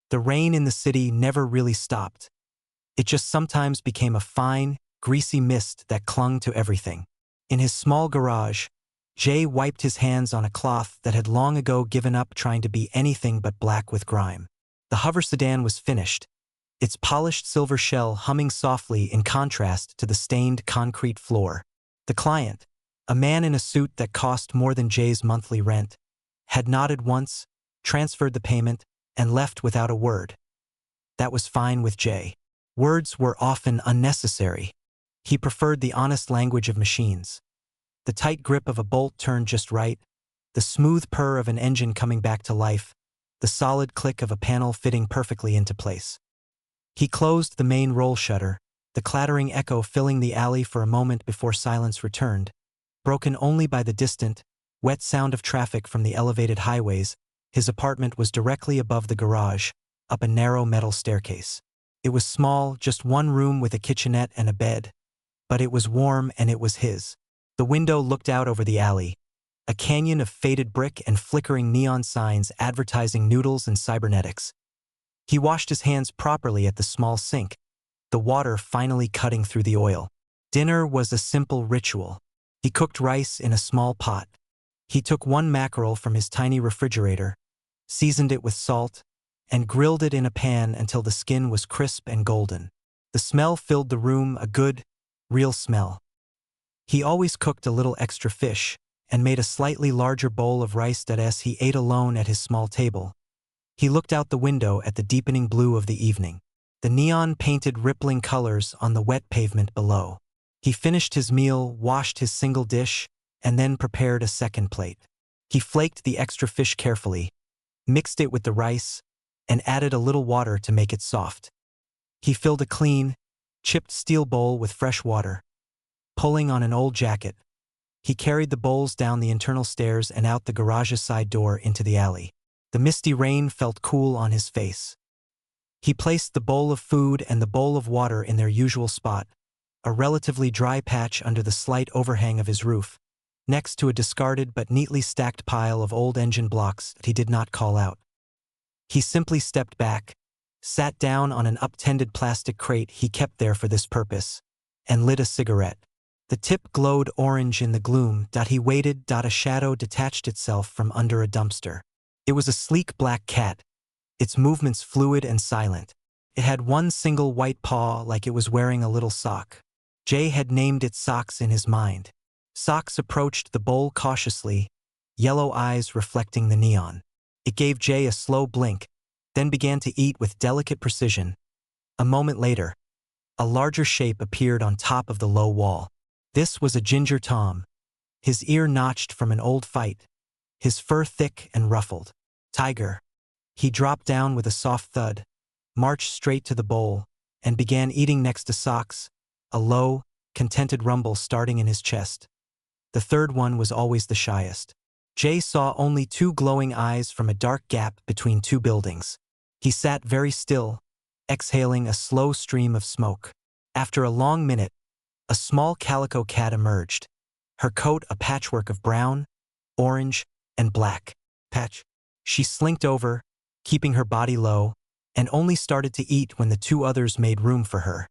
The rain in the city never really stopped. It just sometimes became a fine, greasy mist that clung to everything. In his small garage, Jay wiped his hands on a cloth that had long ago given up trying to be anything but black with grime. The hover sedan was finished, its polished silver shell humming softly in contrast to the stained concrete floor. The client, a man in a suit that cost more than Jay's monthly rent, had nodded once, transferred the payment, and left without a word. That was fine with Jay. Words were often unnecessary. He preferred the honest language of machines. The tight grip of a bolt turned just right, the smooth purr of an engine coming back to life, the solid click of a panel fitting perfectly into place. He closed the main roll shutter, the clattering echo filling the alley for a moment before silence returned, broken only by the distant, wet sound of traffic from the elevated highways. His apartment was directly above the garage, up a narrow metal staircase. It was small, just one room with a kitchenette and a bed, but it was warm and it was his. The window looked out over the alley, a canyon of faded brick and flickering neon signs advertising noodles and cybernetics. He washed his hands properly at the small sink, the water finally cutting through the oil. Dinner was a simple ritual. He cooked rice in a small pot. He took one mackerel from his tiny refrigerator, seasoned it with salt, and grilled it in a pan until the skin was crisp and golden. The smell filled the room, a good, real smell. He always cooked a little extra fish and made a slightly larger bowl of rice that as he ate alone at his small table. He looked out the window at the deepening blue of the evening, the neon-painted rippling colors on the wet pavement below. He finished his meal, washed his single dish, and then prepared a second plate. He flaked the extra fish carefully, mixed it with the rice, and added a little water to make it soft. He filled a clean, chipped steel bowl with fresh water. Pulling on an old jacket, he carried the bowls down the internal stairs and out the garage's side door into the alley. The misty rain felt cool on his face. He placed the bowl of food and the bowl of water in their usual spot, a relatively dry patch under the slight overhang of his roof, next to a discarded but neatly stacked pile of old engine blocks that he did not call out. He simply stepped back, sat down on an up-tended plastic crate he kept there for this purpose, and lit a cigarette. The tip glowed orange in the gloom. He waited. A shadow detached itself from under a dumpster. It was a sleek black cat, its movements fluid and silent. It had one single white paw like it was wearing a little sock. Jay had named it Socks in his mind. Socks approached the bowl cautiously, yellow eyes reflecting the neon. It gave Jay a slow blink, then began to eat with delicate precision. A moment later, a larger shape appeared on top of the low wall. This was a ginger Tom, his ear notched from an old fight, his fur thick and ruffled. Tiger. He dropped down with a soft thud, marched straight to the bowl, and began eating next to Socks, a low, contented rumble starting in his chest. The third one was always the shyest. Jay saw only two glowing eyes from a dark gap between two buildings. He sat very still, exhaling a slow stream of smoke. After a long minute, a small calico cat emerged, her coat a patchwork of brown, orange, and black. Patch. She slinked over, keeping her body low, and only started to eat when the two others made room for her.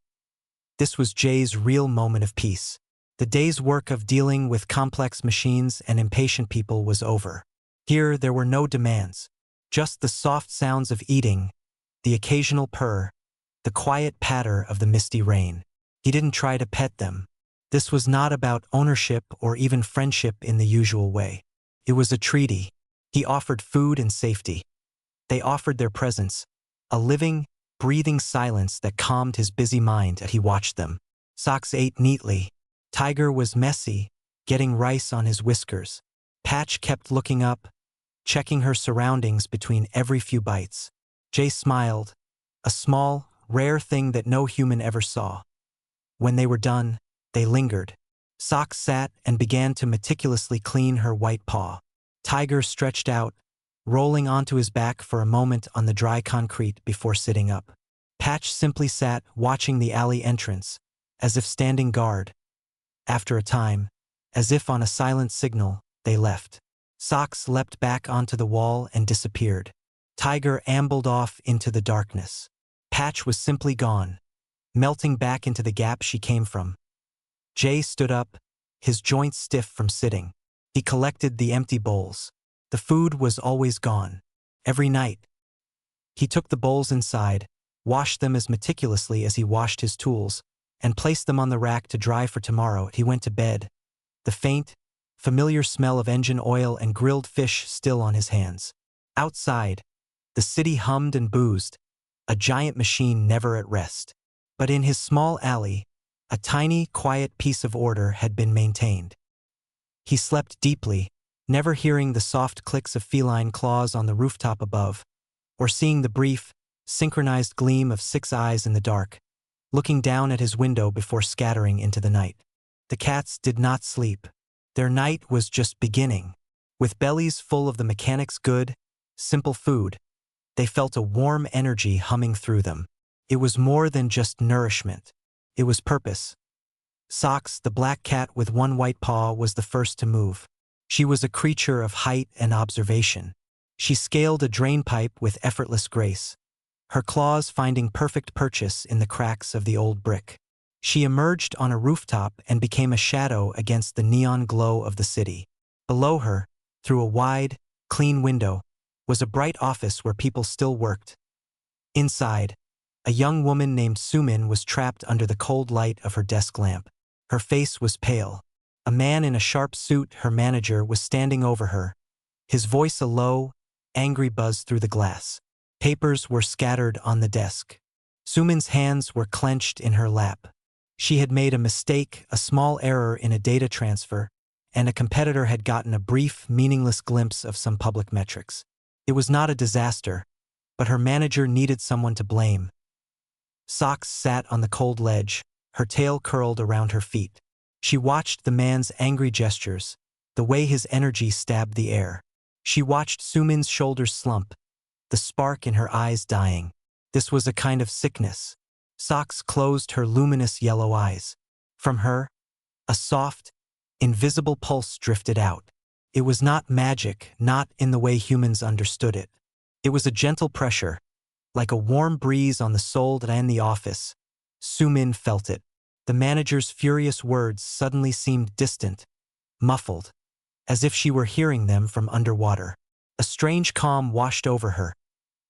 This was Jay's real moment of peace. The day's work of dealing with complex machines and impatient people was over. Here there were no demands, just the soft sounds of eating, the occasional purr, the quiet patter of the misty rain. He didn't try to pet them. This was not about ownership or even friendship in the usual way. It was a treaty. He offered food and safety. They offered their presence, a living, breathing silence that calmed his busy mind as he watched them. Socks ate neatly. Tiger was messy, getting rice on his whiskers. Patch kept looking up, checking her surroundings between every few bites. Jay smiled, a small, rare thing that no human ever saw. When they were done, they lingered. Socks sat and began to meticulously clean her white paw. Tiger stretched out, rolling onto his back for a moment on the dry concrete before sitting up. Patch simply sat, watching the alley entrance, as if standing guard. After a time, as if on a silent signal, they left. Socks leapt back onto the wall and disappeared. Tiger ambled off into the darkness. Patch was simply gone, melting back into the gap she came from. Jay stood up, his joints stiff from sitting. He collected the empty bowls. The food was always gone. Every night. He took the bowls inside, washed them as meticulously as he washed his tools, and placed them on the rack to dry for tomorrow. He went to bed, the faint, familiar smell of engine oil and grilled fish still on his hands. Outside, the city hummed and boozed, a giant machine never at rest. But in his small alley, a tiny, quiet piece of order had been maintained. He slept deeply, never hearing the soft clicks of feline claws on the rooftop above, or seeing the brief, synchronized gleam of 6 eyes in the dark, looking down at his window before scattering into the night. The cats did not sleep. Their night was just beginning. With bellies full of the mechanic's good, simple food, they felt a warm energy humming through them. It was more than just nourishment. It was purpose. Socks, the black cat with one white paw, was the first to move. She was a creature of height and observation. She scaled a drain pipe with effortless grace, her claws finding perfect purchase in the cracks of the old brick. She emerged on a rooftop and became a shadow against the neon glow of the city. Below her, through a wide, clean window, was a bright office where people still worked. Inside, a young woman named Sumin was trapped under the cold light of her desk lamp. Her face was pale. A man in a sharp suit, her manager, was standing over her, his voice a low, angry buzz through the glass. Papers were scattered on the desk. Sumin's hands were clenched in her lap. She had made a mistake, a small error in a data transfer, and a competitor had gotten a brief, meaningless glimpse of some public metrics. It was not a disaster, but her manager needed someone to blame. Socks sat on the cold ledge, her tail curled around her feet. She watched the man's angry gestures, the way his energy stabbed the air. She watched Sumin's shoulders slump, the spark in her eyes dying. This was a kind of sickness. Socks closed her luminous yellow eyes. From her, a soft, invisible pulse drifted out. It was not magic, not in the way humans understood it. It was a gentle pressure, like a warm breeze on the soul that in the office. Sumin felt it. The manager's furious words suddenly seemed distant, muffled, as if she were hearing them from underwater. A strange calm washed over her,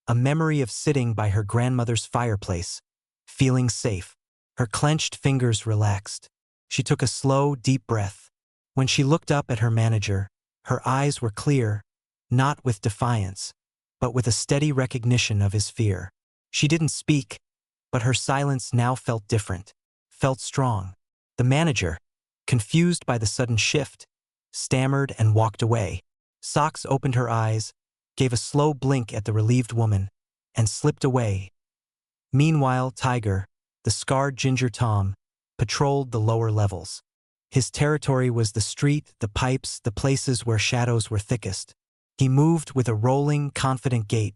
a memory of sitting by her grandmother's fireplace, feeling safe. Her clenched fingers relaxed. She took a slow, deep breath. When she looked up at her manager, her eyes were clear, not with defiance, but with a steady recognition of his fear. She didn't speak, but her silence now felt different, felt strong. The manager, confused by the sudden shift, stammered and walked away. Socks opened her eyes, gave a slow blink at the relieved woman, and slipped away. Meanwhile, Tiger, the scarred Ginger Tom, patrolled the lower levels. His territory was the street, the pipes, the places where shadows were thickest. He moved with a rolling, confident gait,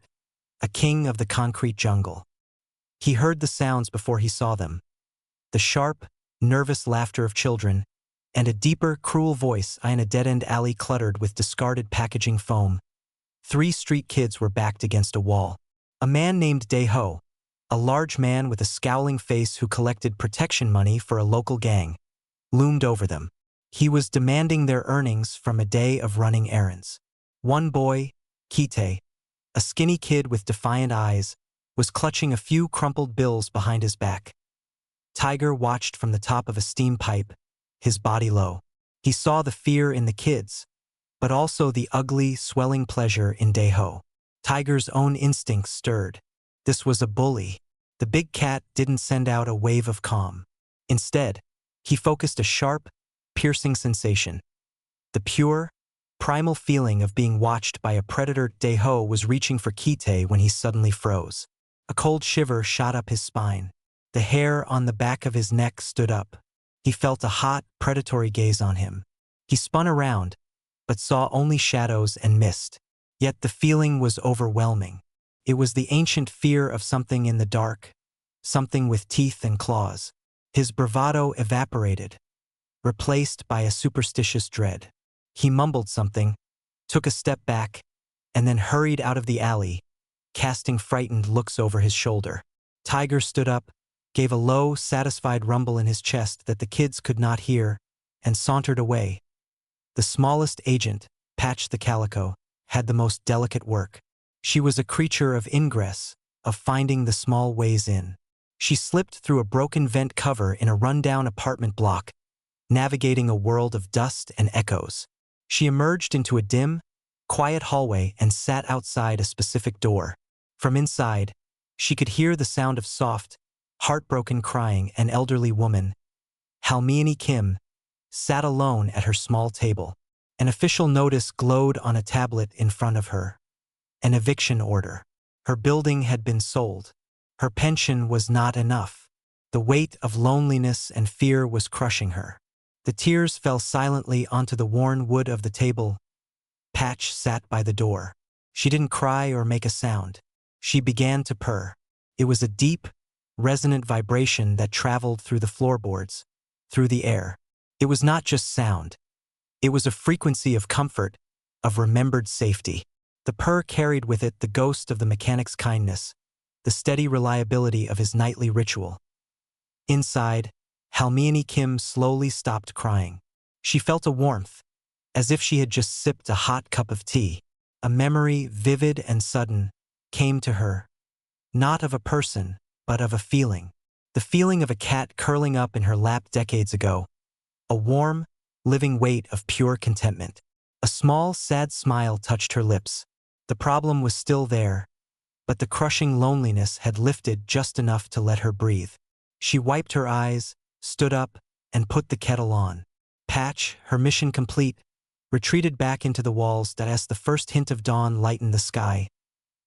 a king of the concrete jungle. He heard the sounds before he saw them. The sharp, nervous laughter of children, and a deeper, cruel voice in a dead-end alley cluttered with discarded packaging foam. 3 street kids were backed against a wall. A man named Dae-ho, a large man with a scowling face who collected protection money for a local gang, loomed over them. He was demanding their earnings from a day of running errands. One boy, Kite, a skinny kid with defiant eyes, was clutching a few crumpled bills behind his back. Tiger watched from the top of a steam pipe, his body low. He saw the fear in the kids, but also the ugly, swelling pleasure in Dae-ho. Tiger's own instincts stirred. This was a bully. The big cat didn't send out a wave of calm. Instead, he focused a sharp, piercing sensation. The pure, primal feeling of being watched by a predator. Dae-ho was reaching for Kite when he suddenly froze. A cold shiver shot up his spine. The hair on the back of his neck stood up. He felt a hot, predatory gaze on him. He spun around, but saw only shadows and mist. Yet the feeling was overwhelming. It was the ancient fear of something in the dark, something with teeth and claws. His bravado evaporated, replaced by a superstitious dread. He mumbled something, took a step back, and then hurried out of the alley, casting frightened looks over his shoulder. Tiger stood up, gave a low, satisfied rumble in his chest that the kids could not hear, and sauntered away. The smallest agent, Patch the Calico, had the most delicate work. She was a creature of ingress, of finding the small ways in. She slipped through a broken vent cover in a rundown apartment block, navigating a world of dust and echoes. She emerged into a dim, quiet hallway and sat outside a specific door. From inside, she could hear the sound of soft, heartbroken crying. An elderly woman, Halmione Kim, sat alone at her small table. An official notice glowed on a tablet in front of her. An eviction order. Her building had been sold. Her pension was not enough. The weight of loneliness and fear was crushing her. The tears fell silently onto the worn wood of the table. Patch sat by the door. She didn't cry or make a sound. She began to purr. It was a deep, resonant vibration that traveled through the floorboards, through the air. It was not just sound. It was a frequency of comfort, of remembered safety. The purr carried with it the ghost of the mechanic's kindness, the steady reliability of his nightly ritual. Inside, Halmione Kim slowly stopped crying. She felt a warmth, as if she had just sipped a hot cup of tea. A memory, vivid and sudden, came to her. Not of a person, but of a feeling. The feeling of a cat curling up in her lap decades ago. A warm, living weight of pure contentment. A small, sad smile touched her lips. The problem was still there, but the crushing loneliness had lifted just enough to let her breathe. She wiped her eyes, stood up, and put the kettle on. Patch, her mission complete, retreated back into the walls that as the first hint of dawn lightened the sky.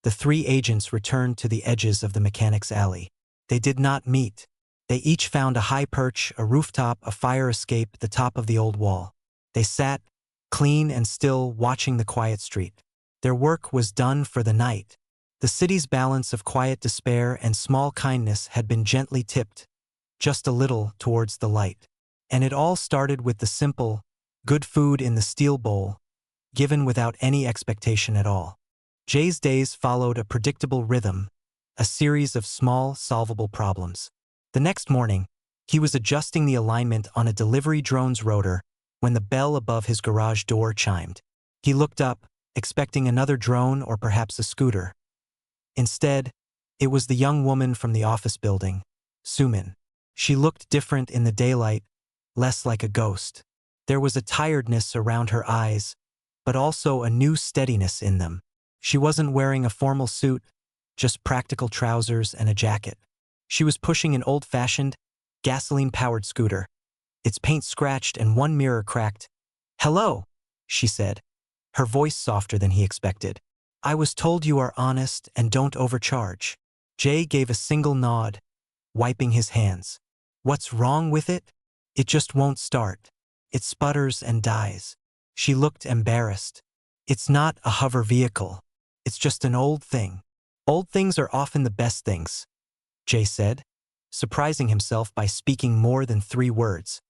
The three agents returned to the edges of the mechanic's alley. They did not meet. They each found a high perch, a rooftop, a fire escape, the top of the old wall. They sat, clean and still, watching the quiet street. Their work was done for the night. The city's balance of quiet despair and small kindness had been gently tipped, just a little, towards the light. And it all started with the simple, good food in the steel bowl, given without any expectation at all. Jay's days followed a predictable rhythm, a series of small, solvable problems. The next morning, he was adjusting the alignment on a delivery drone's rotor when the bell above his garage door chimed. He looked up, expecting another drone or perhaps a scooter. Instead, it was the young woman from the office building, Sumin. She looked different in the daylight, less like a ghost. There was a tiredness around her eyes, but also a new steadiness in them. She wasn't wearing a formal suit, just practical trousers and a jacket. She was pushing an old-fashioned, gasoline-powered scooter, its paint scratched and one mirror cracked. "Hello," she said, her voice softer than he expected. "I was told you are honest and don't overcharge." Jay gave a single nod, wiping his hands. "What's wrong with it? It just won't start. It sputters and dies." She looked embarrassed. "It's not a hover vehicle. It's just an old thing." "Old things are often the best things," Jay said, surprising himself by speaking more than 3 words.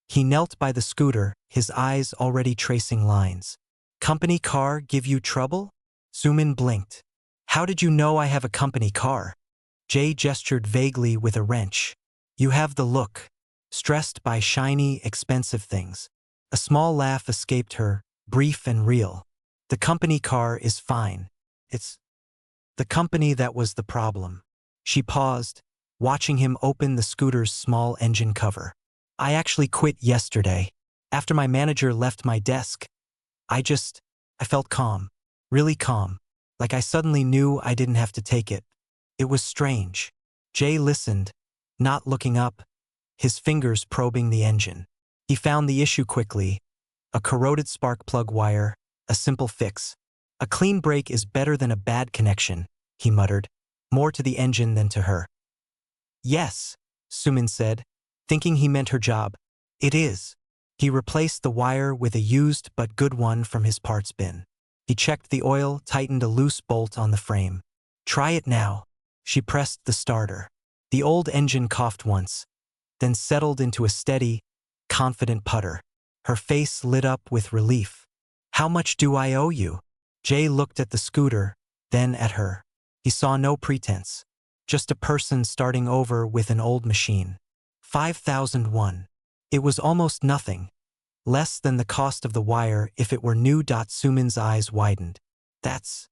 He knelt by the scooter, his eyes already tracing lines. "Company car give you trouble?" Sumin blinked. "How did you know I have a company car?" Jay gestured vaguely with a wrench. "You have the look. Stressed by shiny, expensive things." A small laugh escaped her, brief and real. "The company car is fine. It's the company that was the problem." She paused, watching him open the scooter's small engine cover. "I actually quit yesterday. After my manager left my desk. I felt calm. Really calm. Like I suddenly knew I didn't have to take it. It was strange." Jay listened, not looking up, his fingers probing the engine. He found the issue quickly. A corroded spark plug wire, a simple fix. "A clean break is better than a bad connection," he muttered, more to the engine than to her. "Yes," Sumin said, thinking he meant her job. "It is." He replaced the wire with a used but good one from his parts bin. He checked the oil, tightened a loose bolt on the frame. "Try it now." She pressed the starter. The old engine coughed once, then settled into a steady, confident putter. Her face lit up with relief. "How much do I owe you?" Jay looked at the scooter, then at her. He saw no pretense. Just a person starting over with an old machine. 5001. It was almost nothing. Less than the cost of the wire if it were new. Suman's eyes widened. That's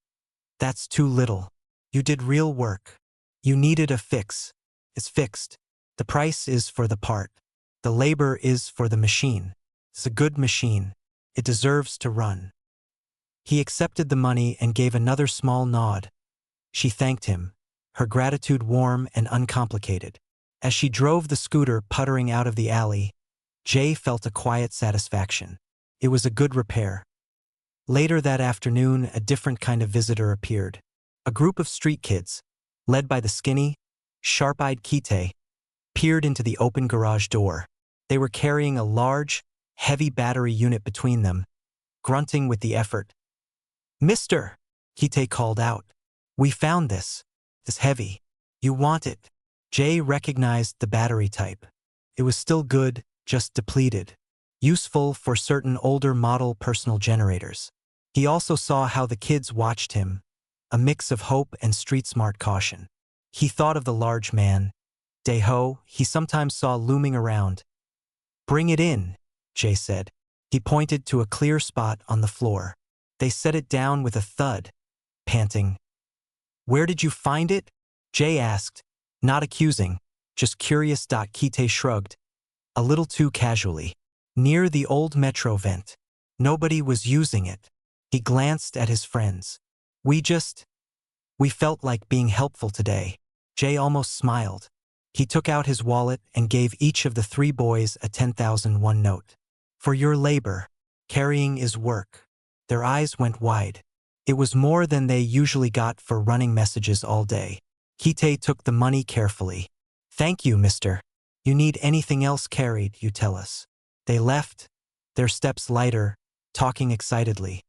too little. You did real work. You needed a fix. It's fixed. The price is for the part. The labor is for the machine. It's a good machine. It deserves to run. He accepted the money and gave another small nod. She thanked him, her gratitude warm and uncomplicated. As she drove the scooter puttering out of the alley, Jay felt a quiet satisfaction. It was a good repair. Later that afternoon, a different kind of visitor appeared. A group of street kids, led by the skinny, sharp-eyed Kite, peered into the open garage door. They were carrying a large, heavy battery unit between them, grunting with the effort. "Mister," Kite called out, "we found this. It's heavy. You want it." Jay recognized the battery type. It was still good, just depleted. Useful for certain older model personal generators. He also saw how the kids watched him, a mix of hope and street-smart caution. He thought of the large man, Daeho, he sometimes saw looming around. "Bring it in," Jay said. He pointed to a clear spot on the floor. They set it down with a thud, panting. "Where did you find it?" Jay asked, not accusing, just curious. Kite shrugged, a little too casually. "Near the old metro vent. Nobody was using it." He glanced at his friends. We felt like being helpful today." Jay almost smiled. He took out his wallet and gave each of the 3 boys a 10,001 note. "For your labor. Carrying is work." Their eyes went wide. It was more than they usually got for running messages all day. Kite took the money carefully. "Thank you, mister. You need anything else carried, you tell us." They left, their steps lighter, talking excitedly.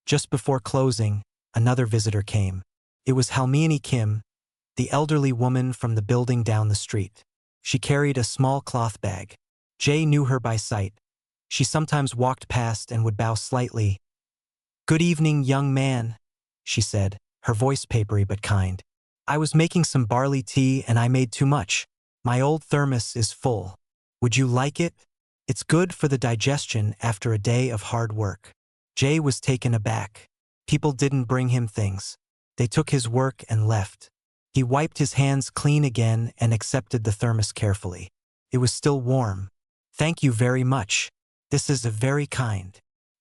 Just before closing, another visitor came. It was Halmiani Kim, the elderly woman from the building down the street. She carried a small cloth bag. Jay knew her by sight. She sometimes walked past and would bow slightly. "Good evening, young man," she said, her voice papery but kind. "I was making some barley tea and I made too much. My old thermos is full. Would you like it? It's good for the digestion after a day of hard work." Jay was taken aback. People didn't bring him things. They took his work and left. He wiped his hands clean again and accepted the thermos carefully. It was still warm. "Thank you very much. This is very kind."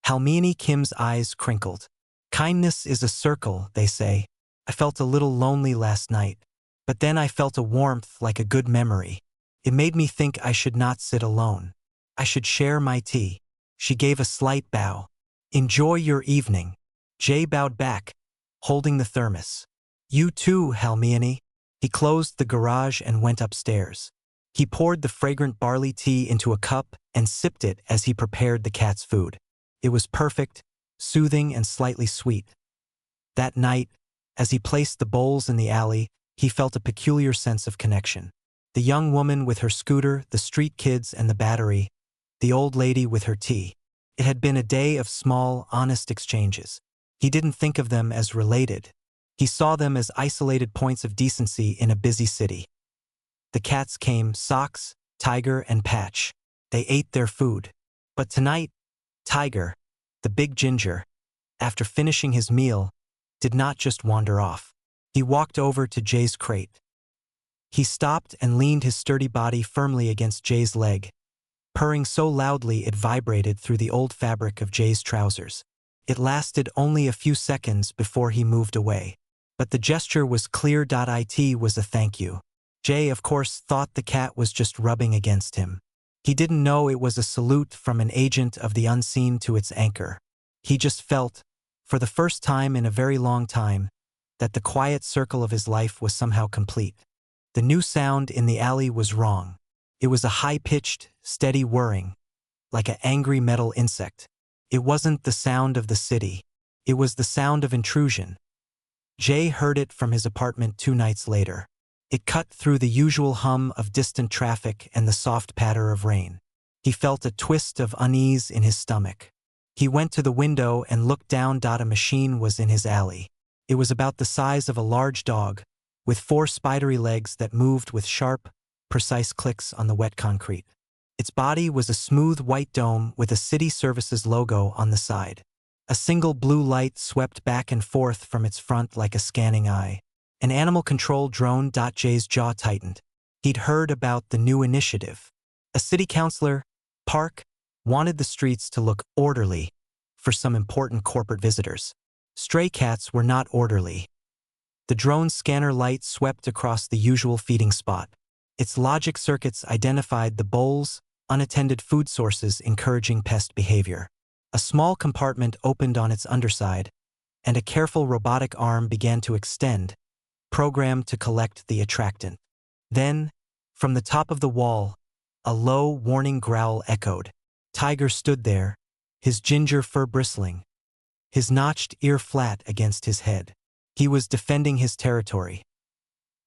Halmiani Kim's eyes crinkled. "Kindness is a circle, they say. I felt a little lonely last night, but then I felt a warmth like a good memory. It made me think I should not sit alone. I should share my tea." She gave a slight bow. "Enjoy your evening." Jay bowed back, holding the thermos. "You too, Halmiani." He closed the garage and went upstairs. He poured the fragrant barley tea into a cup and sipped it as he prepared the cat's food. It was perfect, soothing and slightly sweet. That night, as he placed the bowls in the alley, he felt a peculiar sense of connection. The young woman with her scooter, the street kids and the battery, the old lady with her tea. It had been a day of small, honest exchanges. He didn't think of them as related. He saw them as isolated points of decency in a busy city. The cats came, Socks, Tiger, and Patch. They ate their food. But tonight, Tiger, the big ginger, after finishing his meal, did not just wander off. He walked over to Jay's crate. He stopped and leaned his sturdy body firmly against Jay's leg, purring so loudly it vibrated through the old fabric of Jay's trousers. It lasted only a few seconds before he moved away. But the gesture was clear. It was a thank you. Jay, of course, thought the cat was just rubbing against him. He didn't know it was a salute from an agent of the unseen to its anchor. He just felt, for the first time in a very long time, that the quiet circle of his life was somehow complete. The new sound in the alley was wrong. It was a high-pitched, steady whirring, like an angry metal insect. It wasn't the sound of the city. It was the sound of intrusion. Jay heard it from his apartment 2 nights later. It cut through the usual hum of distant traffic and the soft patter of rain. He felt a twist of unease in his stomach. He went to the window and looked down. A machine was in his alley. It was about the size of a large dog, with 4 spidery legs that moved with sharp, precise clicks on the wet concrete. Its body was a smooth white dome with a city services logo on the side. A single blue light swept back and forth from its front like a scanning eye. An animal control drone. Jay's jaw tightened. He'd heard about the new initiative. A city councilor, Park, wanted the streets to look orderly for some important corporate visitors. Stray cats were not orderly. The drone's scanner light swept across the usual feeding spot. Its logic circuits identified the bowls, unattended food sources encouraging pest behavior. A small compartment opened on its underside, and a careful robotic arm began to extend, programmed to collect the attractant. Then, from the top of the wall, a low, warning growl echoed. Tiger stood there, his ginger fur bristling, his notched ear flat against his head. He was defending his territory.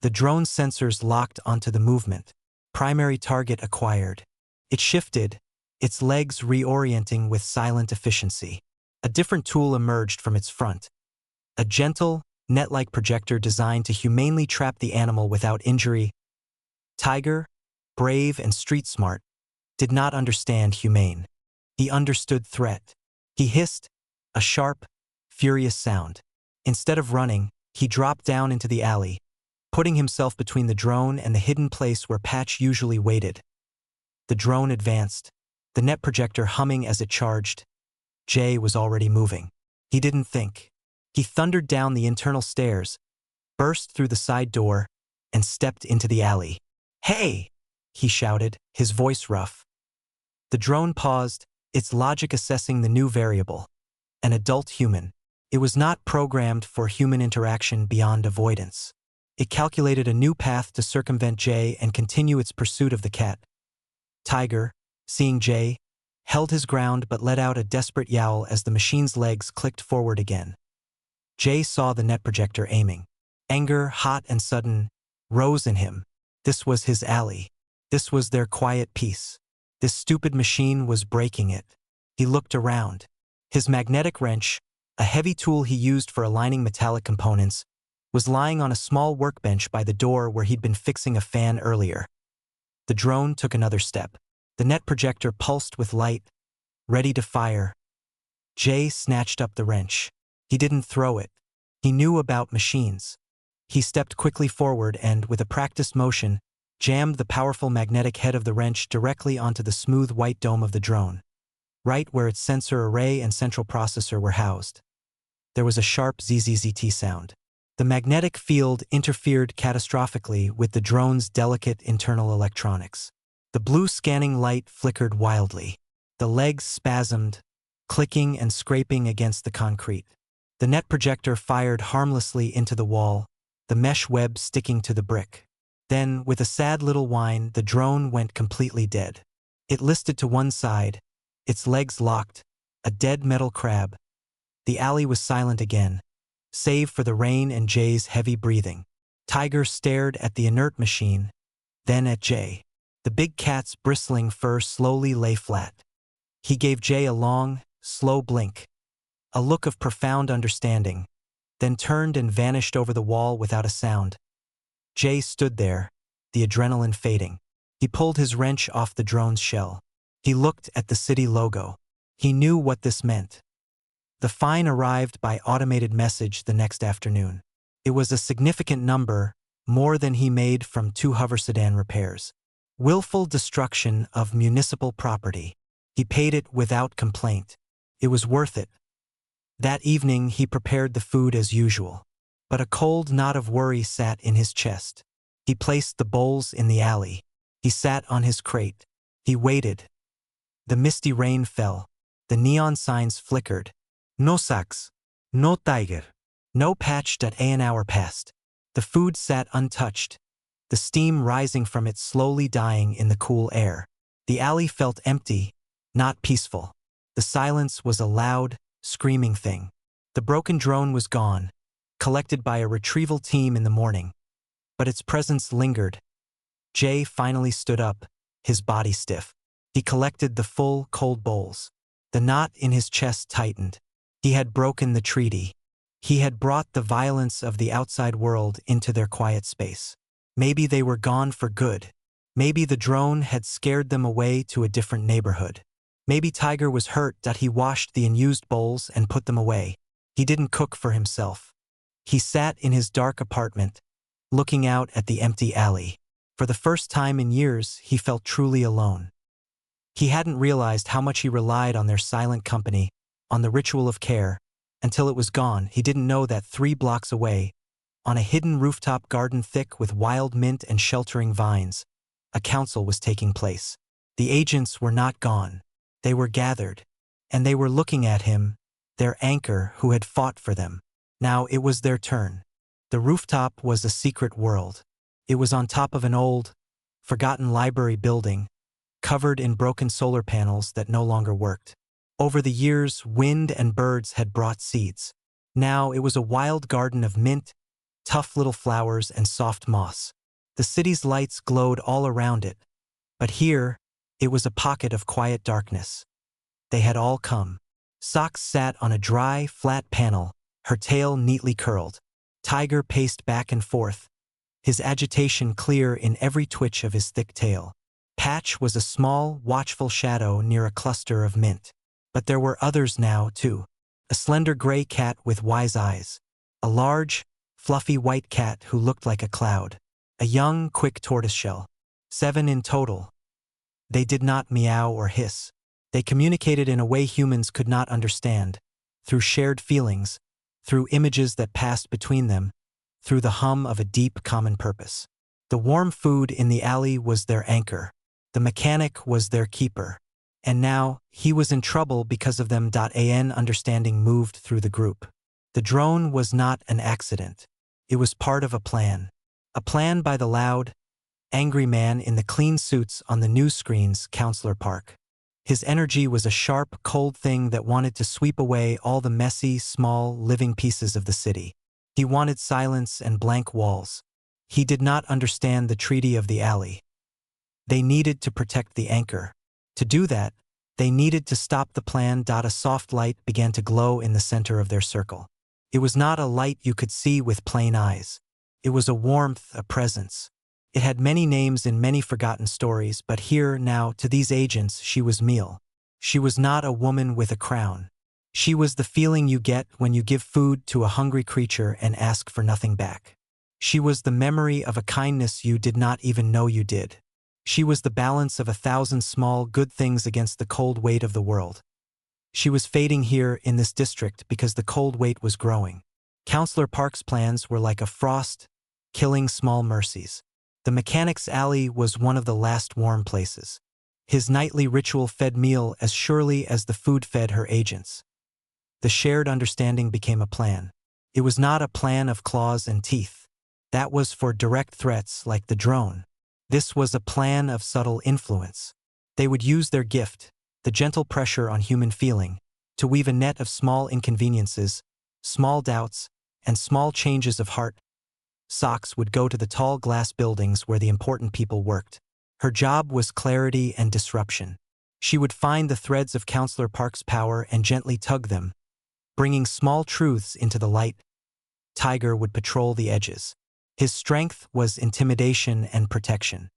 The drone's sensors locked onto the movement. Primary target acquired. It shifted, its legs reorienting with silent efficiency. A different tool emerged from its front. A gentle, net-like projector designed to humanely trap the animal without injury. Tiger, brave and street-smart, did not understand humane. He understood threat. He hissed, a sharp, furious sound. Instead of running, he dropped down into the alley, putting himself between the drone and the hidden place where Patch usually waited. The drone advanced, the net projector humming as it charged. Jay was already moving. He didn't think. He thundered down the internal stairs, burst through the side door, and stepped into the alley. "Hey!" he shouted, his voice rough. The drone paused, its logic assessing the new variable. An adult human. It was not programmed for human interaction beyond avoidance. It calculated a new path to circumvent Jay and continue its pursuit of the cat. Tiger, seeing Jay, held his ground but let out a desperate yowl as the machine's legs clicked forward again. Jay saw the net projector aiming. Anger, hot and sudden, rose in him. This was his alley. This was their quiet peace. This stupid machine was breaking it. He looked around. His magnetic wrench, a heavy tool he used for aligning metallic components, was lying on a small workbench by the door where he'd been fixing a fan earlier. The drone took another step. The net projector pulsed with light, ready to fire. Jay snatched up the wrench. He didn't throw it. He knew about machines. He stepped quickly forward and, with a practiced motion, jammed the powerful magnetic head of the wrench directly onto the smooth white dome of the drone, right where its sensor array and central processor were housed. There was a sharp ZZZT sound. The magnetic field interfered catastrophically with the drone's delicate internal electronics. The blue scanning light flickered wildly. The legs spasmed, clicking and scraping against the concrete. The net projector fired harmlessly into the wall, the mesh web sticking to the brick. Then, with a sad little whine, the drone went completely dead. It listed to one side, its legs locked, a dead metal crab. The alley was silent again, save for the rain and Jay's heavy breathing. Tiger stared at the inert machine, then at Jay. The big cat's bristling fur slowly lay flat. He gave Jay a long, slow blink, a look of profound understanding, then turned and vanished over the wall without a sound. Jay stood there, the adrenaline fading. He pulled his wrench off the drone's shell. He looked at the city logo. He knew what this meant. The fine arrived by automated message the next afternoon. It was a significant number, more than he made from 2 hover sedan repairs. Willful destruction of municipal property. He paid it without complaint. It was worth it. That evening he prepared the food as usual. But a cold knot of worry sat in his chest. He placed the bowls in the alley. He sat on his crate. He waited. The misty rain fell. The neon signs flickered. No sacks. No tiger. No patch. An hour passed. The food sat untouched, the steam rising from it slowly dying in the cool air. The alley felt empty, not peaceful. The silence was a loud, screaming thing. The broken drone was gone, collected by a retrieval team in the morning. But its presence lingered. Jay finally stood up, his body stiff. He collected the full, cold bowls. The knot in his chest tightened. He had broken the treaty. He had brought the violence of the outside world into their quiet space. Maybe they were gone for good. Maybe the drone had scared them away to a different neighborhood. Maybe Tiger was hurt that he washed the unused bowls and put them away. He didn't cook for himself. He sat in his dark apartment, looking out at the empty alley. For the first time in years, he felt truly alone. He hadn't realized how much he relied on their silent company, on the ritual of care. Until it was gone, he didn't know that 3 blocks away, on a hidden rooftop garden thick with wild mint and sheltering vines, a council was taking place. The agents were not gone. They were gathered. And they were looking at him, their anchor who had fought for them. Now it was their turn. The rooftop was a secret world. It was on top of an old, forgotten library building, covered in broken solar panels that no longer worked. Over the years, wind and birds had brought seeds. Now it was a wild garden of mint, tough little flowers, and soft moss. The city's lights glowed all around it. But here, it was a pocket of quiet darkness. They had all come. Socks sat on a dry, flat panel, her tail neatly curled. Tiger paced back and forth, his agitation clear in every twitch of his thick tail. Patch was a small, watchful shadow near a cluster of mint. But there were others now, too. A slender gray cat with wise eyes. A large, fluffy white cat who looked like a cloud. A young, quick tortoiseshell. 7 in total. They did not meow or hiss. They communicated in a way humans could not understand, through shared feelings, through images that passed between them, through the hum of a deep common purpose. The warm food in the alley was their anchor. The mechanic was their keeper. And now, he was in trouble because of them. An understanding moved through the group. The drone was not an accident. It was part of a plan. A plan by the loud, angry man in the clean suits on the news screens, Counselor Park. His energy was a sharp, cold thing that wanted to sweep away all the messy, small, living pieces of the city. He wanted silence and blank walls. He did not understand the treaty of the alley. They needed to protect the anchor. To do that, they needed to stop the plan. A soft light began to glow in the center of their circle. It was not a light you could see with plain eyes. It was a warmth, a presence. It had many names in many forgotten stories, but here, now, to these agents, she was Meal. She was not a woman with a crown. She was the feeling you get when you give food to a hungry creature and ask for nothing back. She was the memory of a kindness you did not even know you did. She was the balance of 1,000 small, good things against the cold weight of the world. She was fading here in this district because the cold weight was growing. Counselor Park's plans were like a frost, killing small mercies. The mechanic's alley was one of the last warm places. His nightly ritual fed Meal as surely as the food fed her agents. The shared understanding became a plan. It was not a plan of claws and teeth. That was for direct threats like the drone. This was a plan of subtle influence. They would use their gift, the gentle pressure on human feeling, to weave a net of small inconveniences, small doubts, and small changes of heart. Socks would go to the tall glass buildings where the important people worked. Her job was clarity and disruption. She would find the threads of Counselor Park's power and gently tug them, bringing small truths into the light. Tiger would patrol the edges. His strength was intimidation and protection.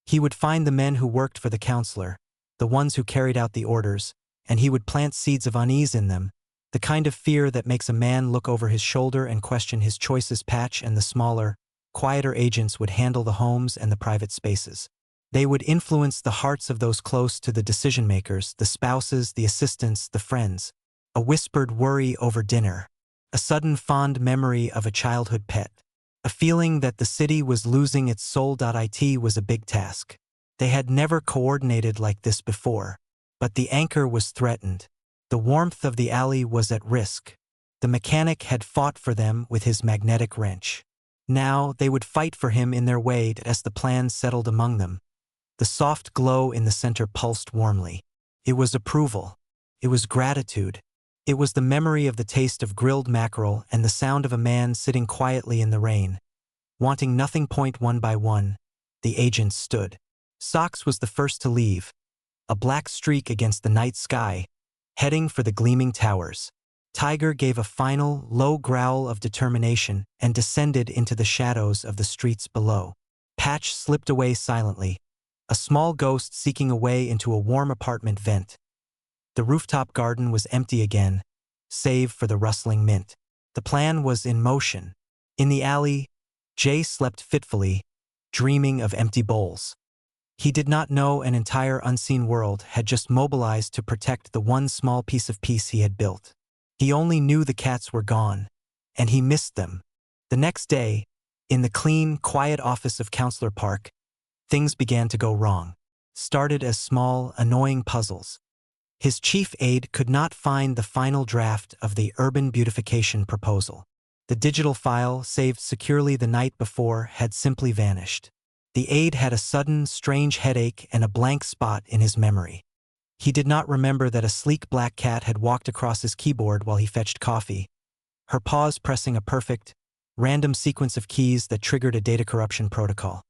He would find the men who worked for the counselor, the ones who carried out the orders, and he would plant seeds of unease in them, the kind of fear that makes a man look over his shoulder and question his choices. Patch and the smaller, quieter agents would handle the homes and the private spaces. They would influence the hearts of those close to the decision-makers, the spouses, the assistants, the friends. A whispered worry over dinner. A sudden fond memory of a childhood pet. A feeling that the city was losing its soul. It was a big task. They had never coordinated like this before. But the anchor was threatened. The warmth of the alley was at risk. The mechanic had fought for them with his magnetic wrench. Now they would fight for him in their way as the plan settled among them. The soft glow in the center pulsed warmly. It was approval. It was gratitude. It was the memory of the taste of grilled mackerel and the sound of a man sitting quietly in the rain. Wanting nothing. One by one, the agents stood. Socks was the first to leave, a black streak against the night sky, heading for the gleaming towers. Tiger gave a final, low growl of determination and descended into the shadows of the streets below. Patch slipped away silently, a small ghost seeking a way into a warm apartment vent. The rooftop garden was empty again, save for the rustling mint. The plan was in motion. In the alley, Jay slept fitfully, dreaming of empty bowls. He did not know an entire unseen world had just mobilized to protect the one small piece of peace he had built. He only knew the cats were gone, and he missed them. The next day, in the clean, quiet office of Counselor Park, things began to go wrong. Started as small, annoying puzzles. His chief aide could not find the final draft of the urban beautification proposal. The digital file, saved securely the night before, had simply vanished. The aide had a sudden, strange headache and a blank spot in his memory. He did not remember that a sleek black cat had walked across his keyboard while he fetched coffee, her paws pressing a perfect, random sequence of keys that triggered a data corruption protocol.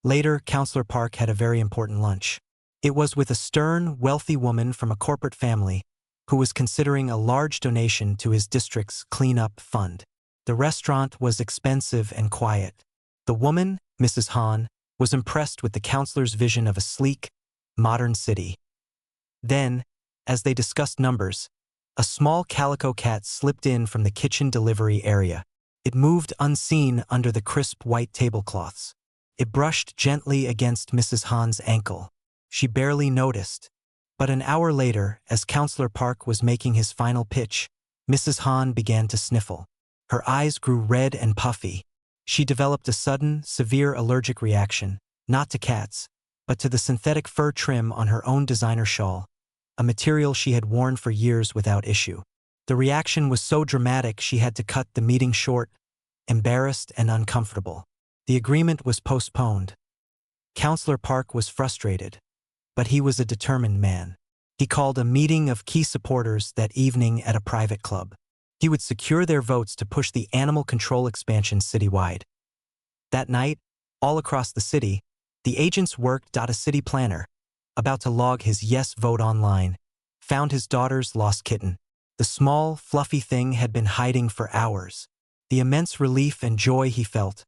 Later, Counselor Park had a very important lunch. It was with a stern, wealthy woman from a corporate family who was considering a large donation to his district's cleanup fund. The restaurant was expensive and quiet. The woman, Mrs. Hahn, was impressed with the counselor's vision of a sleek, modern city. Then, as they discussed numbers, a small calico cat slipped in from the kitchen delivery area. It moved unseen under the crisp white tablecloths. It brushed gently against Mrs. Hahn's ankle. She barely noticed. But an hour later, as Counselor Park was making his final pitch, Mrs. Hahn began to sniffle. Her eyes grew red and puffy. She developed a sudden, severe allergic reaction, not to cats, but to the synthetic fur trim on her own designer shawl, a material she had worn for years without issue. The reaction was so dramatic she had to cut the meeting short, embarrassed and uncomfortable. The agreement was postponed. Counselor Park was frustrated, but he was a determined man. He called a meeting of key supporters that evening at a private club. He would secure their votes to push the animal control expansion citywide. That night, all across the city, the agents worked. A city planner, about to log his yes vote online, found his daughter's lost kitten. The small, fluffy thing had been hiding for hours. The immense relief and joy he felt,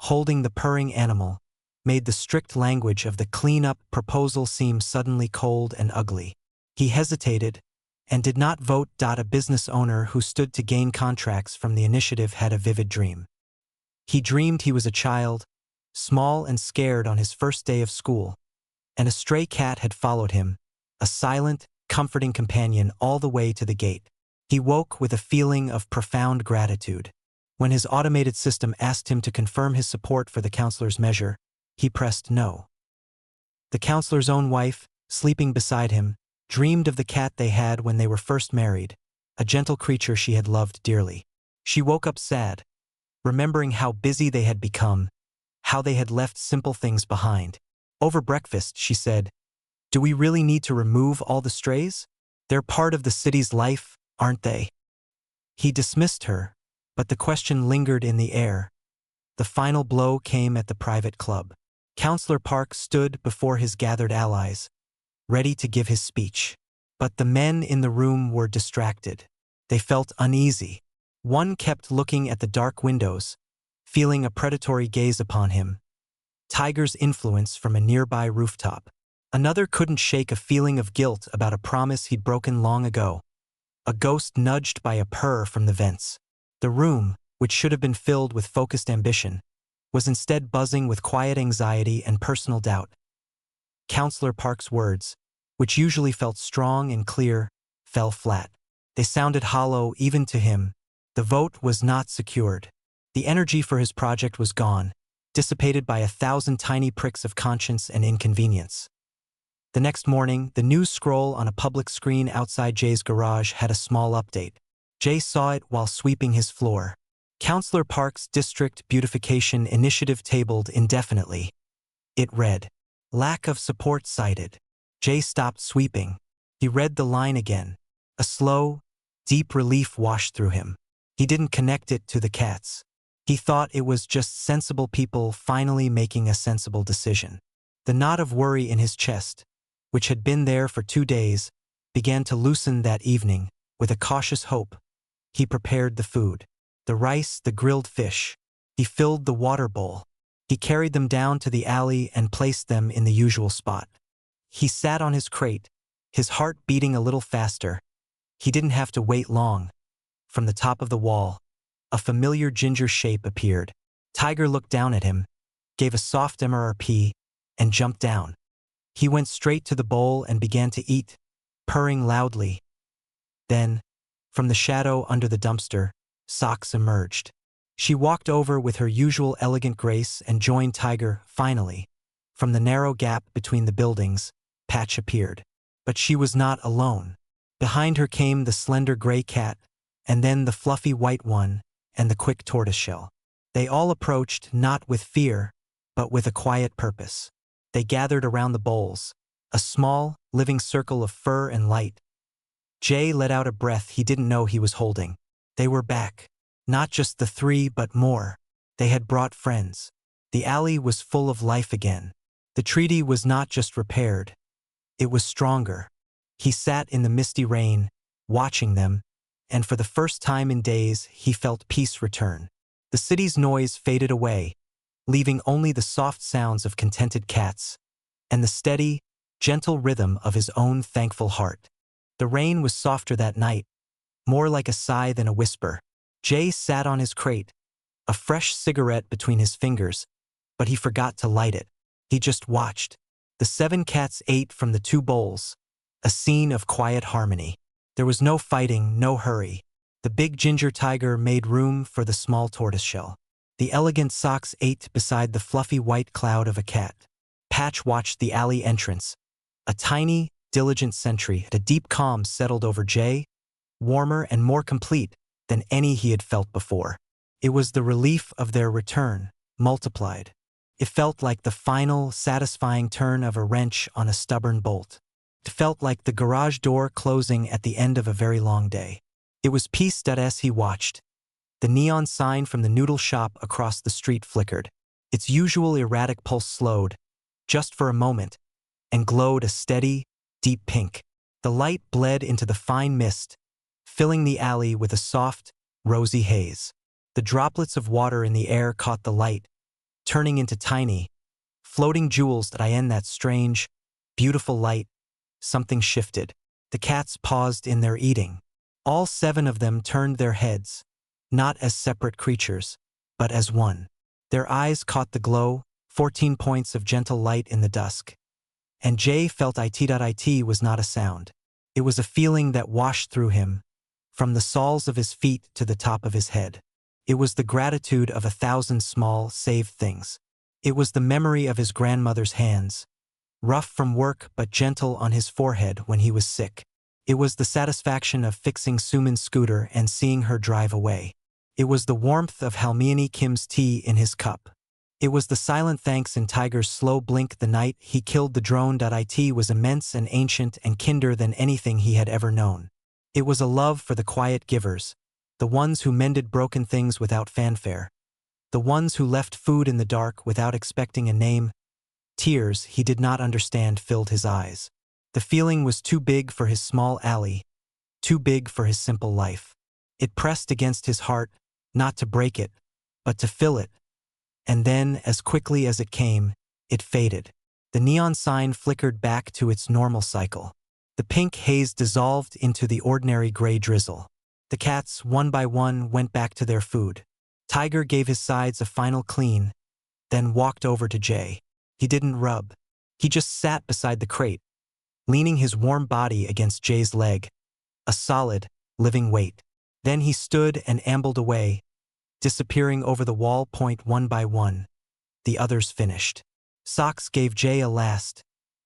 holding the purring animal, made the strict language of the cleanup proposal seem suddenly cold and ugly. He hesitated and did not vote. A business owner who stood to gain contracts from the initiative had a vivid dream. He dreamed he was a child, small and scared on his first day of school, and a stray cat had followed him, a silent, comforting companion all the way to the gate. He woke with a feeling of profound gratitude. When his automated system asked him to confirm his support for the counselor's measure, he pressed no. The counselor's own wife, sleeping beside him, dreamed of the cat they had when they were first married, a gentle creature she had loved dearly. She woke up sad, remembering how busy they had become, how they had left simple things behind. Over breakfast, she said, "Do we really need to remove all the strays? They're part of the city's life, aren't they?" He dismissed her, but the question lingered in the air. The final blow came at the private club. Counselor Park stood before his gathered allies, ready to give his speech. But the men in the room were distracted. They felt uneasy. One kept looking at the dark windows, feeling a predatory gaze upon him. Tiger's influence from a nearby rooftop. Another couldn't shake a feeling of guilt about a promise he'd broken long ago. A ghost nudged by a purr from the vents. The room, which should have been filled with focused ambition, was instead buzzing with quiet anxiety and personal doubt. Counselor Park's words, which usually felt strong and clear, fell flat. They sounded hollow even to him. The vote was not secured. The energy for his project was gone, dissipated by 1,000 tiny pricks of conscience and inconvenience. The next morning, the news scroll on a public screen outside Jay's garage had a small update. Jay saw it while sweeping his floor. Counselor Park's District Beautification Initiative tabled indefinitely. It read, "Lack of support cited." Jay stopped sweeping. He read the line again. A slow, deep relief washed through him. He didn't connect it to the cats. He thought it was just sensible people finally making a sensible decision. The knot of worry in his chest, which had been there for 2 days, began to loosen that evening, with a cautious hope He prepared the food. The rice, the grilled fish. He filled the water bowl. He carried them down to the alley and placed them in the usual spot. He sat on his crate, his heart beating a little faster. He didn't have to wait long. From the top of the wall, a familiar ginger shape appeared. Tiger looked down at him, gave a soft MRP, and jumped down. He went straight to the bowl and began to eat, purring loudly. Then, from the shadow under the dumpster, Socks emerged. She walked over with her usual elegant grace and joined Tiger, finally. From the narrow gap between the buildings, Patch appeared. But she was not alone. Behind her came the slender gray cat, and then the fluffy white one, and the quick tortoiseshell. They all approached not with fear, but with a quiet purpose. They gathered around the bowls, a small, living circle of fur and light. Jay let out a breath he didn't know he was holding. They were back. Not just the three, but more. They had brought friends. The alley was full of life again. The treaty was not just repaired. It was stronger. He sat in the misty rain, watching them, and for the first time in days, he felt peace return. The city's noise faded away, leaving only the soft sounds of contented cats and the steady, gentle rhythm of his own thankful heart. The rain was softer that night, more like a sigh than a whisper. Jay sat on his crate, a fresh cigarette between his fingers, but he forgot to light it. He just watched. The 7 cats ate from the 2 bowls, a scene of quiet harmony. There was no fighting, no hurry. The big ginger tiger made room for the small tortoiseshell. The elegant Socks ate beside the fluffy white cloud of a cat. Patch watched the alley entrance. A tiny, diligent sentry. A deep calm settled over Jay, warmer and more complete than any he had felt before. It was the relief of their return, multiplied. It felt like the final, satisfying turn of a wrench on a stubborn bolt. It felt like the garage door closing at the end of a very long day. It was peace. As he watched, the neon sign from the noodle shop across the street flickered. Its usual erratic pulse slowed, just for a moment, and glowed a steady, deep pink. The light bled into the fine mist, filling the alley with a soft, rosy haze. The droplets of water in the air caught the light, turning into tiny, floating jewels in that strange, beautiful light. Something shifted. The cats paused in their eating. All 7 of them turned their heads, not as separate creatures, but as one. Their eyes caught the glow, 14 points of gentle light in the dusk. And Jay felt it was not a sound. It was a feeling that washed through him, from the soles of his feet to the top of his head. It was the gratitude of 1,000 small, saved things. It was the memory of his grandmother's hands, rough from work but gentle on his forehead when he was sick. It was the satisfaction of fixing Sumin's scooter and seeing her drive away. It was the warmth of Halmiani Kim's tea in his cup. It was the silent thanks in Tiger's slow blink the night he killed the drone. It was immense and ancient and kinder than anything he had ever known. It was a love for the quiet givers, the ones who mended broken things without fanfare, the ones who left food in the dark without expecting a name. Tears he did not understand filled his eyes. The feeling was too big for his small alley, too big for his simple life. It pressed against his heart, not to break it, but to fill it. And then, as quickly as it came, it faded. The neon sign flickered back to its normal cycle. The pink haze dissolved into the ordinary gray drizzle. The cats, one by one, went back to their food. Tiger gave his sides a final clean, then walked over to Jay. He didn't rub. He just sat beside the crate, leaning his warm body against Jay's leg, a solid, living weight. Then he stood and ambled away, disappearing over the wall point one by one. The others finished. Socks gave Jay a last,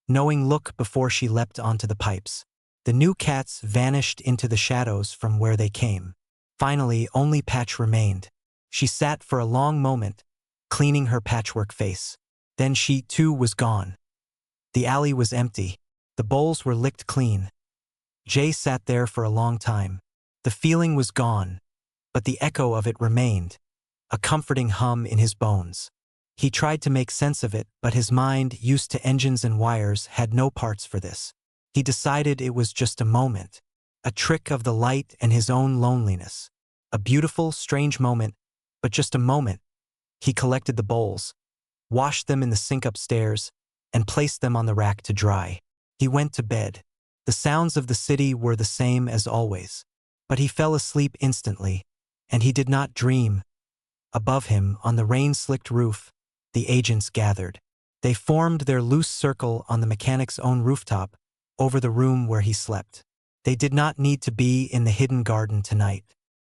knowing look before she leapt onto the pipes. The new cats vanished into the shadows from where they came. Finally, only Patch remained. She sat for a long moment, cleaning her patchwork face. Then she, too, was gone. The alley was empty. The bowls were licked clean. Jay sat there for a long time. The feeling was gone, but the echo of it remained, a comforting hum in his bones. He tried to make sense of it, but his mind, used to engines and wires, had no parts for this. He decided it was just a moment, a trick of the light and his own loneliness. A beautiful, strange moment, but just a moment. He collected the bowls, washed them in the sink upstairs, and placed them on the rack to dry. He went to bed. The sounds of the city were the same as always. But he fell asleep instantly, and he did not dream. Above him, on the rain-slicked roof, the agents gathered. They formed their loose circle on the mechanic's own rooftop, over the room where he slept. They did not need to be in the hidden garden tonight.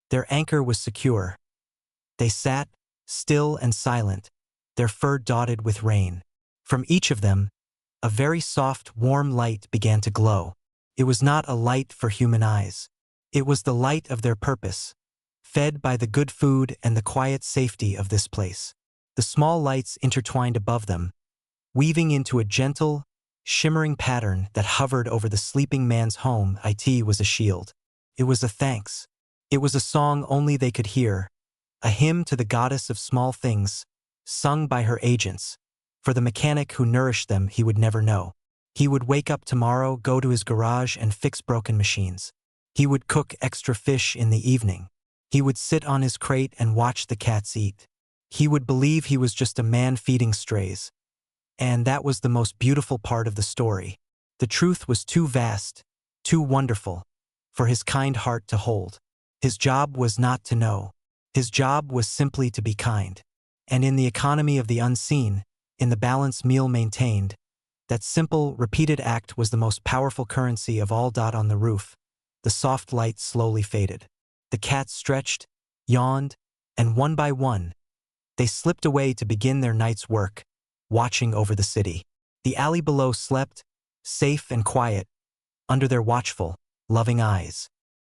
Their anchor was secure. They sat, still and silent, their fur dotted with rain. From each of them, a very soft, warm light began to glow. It was not a light for human eyes. It was the light of their purpose, fed by the good food and the quiet safety of this place. The small lights intertwined above them, weaving into a gentle, shimmering pattern that hovered over the sleeping man's home. It was a shield. It was a thanks. It was a song only they could hear, a hymn to the goddess of small things, sung by her agents. For the mechanic who nourished them, he would never know. He would wake up tomorrow, go to his garage and fix broken machines. He would cook extra fish in the evening. He would sit on his crate and watch the cats eat. He would believe he was just a man feeding strays. And that was the most beautiful part of the story. The truth was too vast, too wonderful, for his kind heart to hold. His job was not to know. His job was simply to be kind. And in the economy of the unseen, in the balanced meal maintained, that simple, repeated act was the most powerful currency of all. On the roof, the soft light slowly faded. The cats stretched, yawned, and one by one, they slipped away to begin their night's work, watching over the city. The alley below slept, safe and quiet, under their watchful, loving eyes.